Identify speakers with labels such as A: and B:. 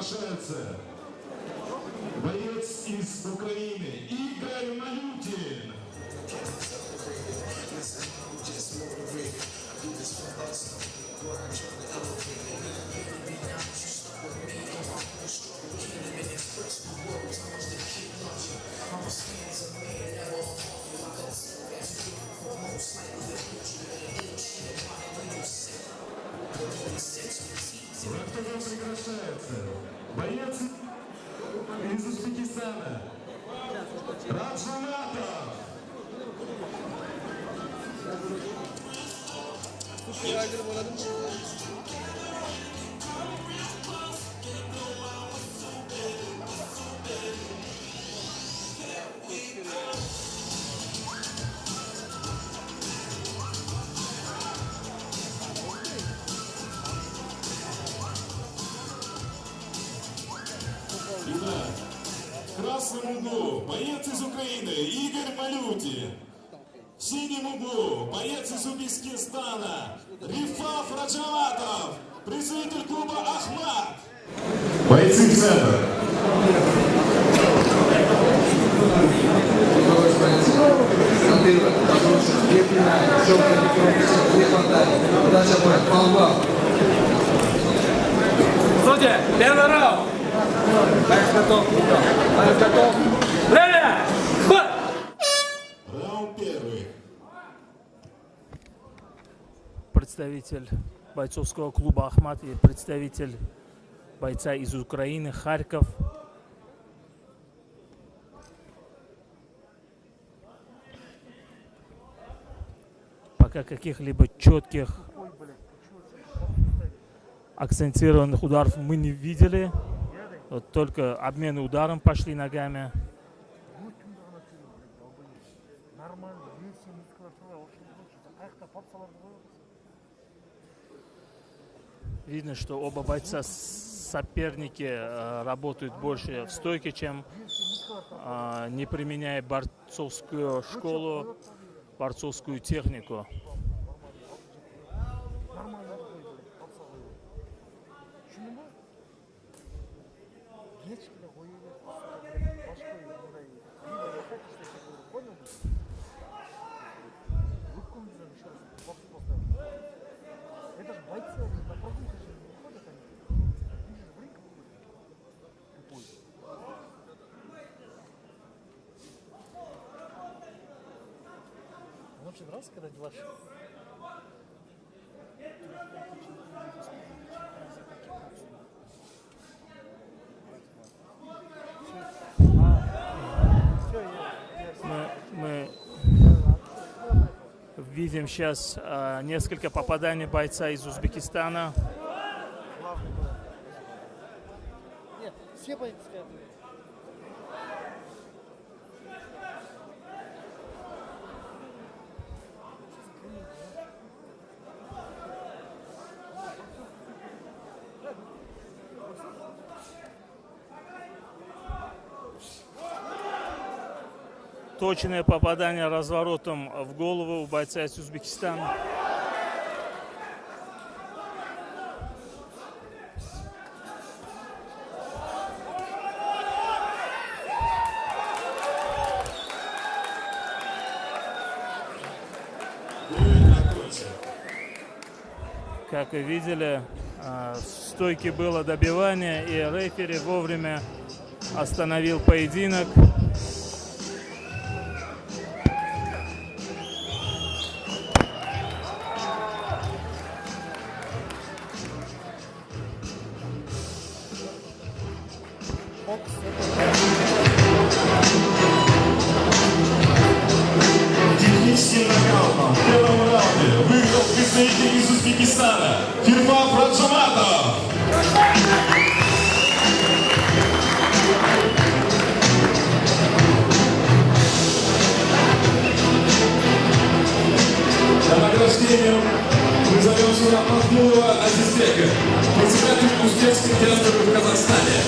A: приглашается боец из Украины Игорь Малютин. Врагом приглашается боец из Узбекистана Раджаматов. Итак, в красном углу боец из Украины Игорь Малютин. В синем углу боец из Узбекистана Рифат Раджаматов, представитель клуба Ахмат. Бойцы в центр.
B: Студия, первый раунд. Боец готов. Боец готов. Время! Бой!
A: Раунд первый.
C: Представитель бойцовского клуба «Ахмат» и представитель бойца из Украины Харьков. Пока каких-либо четких акцентированных ударов мы не видели. Вот только обмены ударом пошли ногами. Видно, что оба бойца соперники работают больше в стойке, чем не применяя борцовскую школу, борцовскую технику.
D: Вообще нравится, когда делаешь?
C: Мы видим сейчас несколько попаданий бойца из Узбекистана.
D: Нет, все бойцы.
C: Точное попадание разворотом в голову у бойца из Узбекистана. Как вы видели, в стойке было добивание, и рефери вовремя остановил поединок.
A: Техническим нокаутом в первом раунде выиграл представитель из Узбекистана Рифат Раджаматов. За награждением мы зовем сюда Махмудова Азизбека, председатель узбекских диаспоры в Казахстане.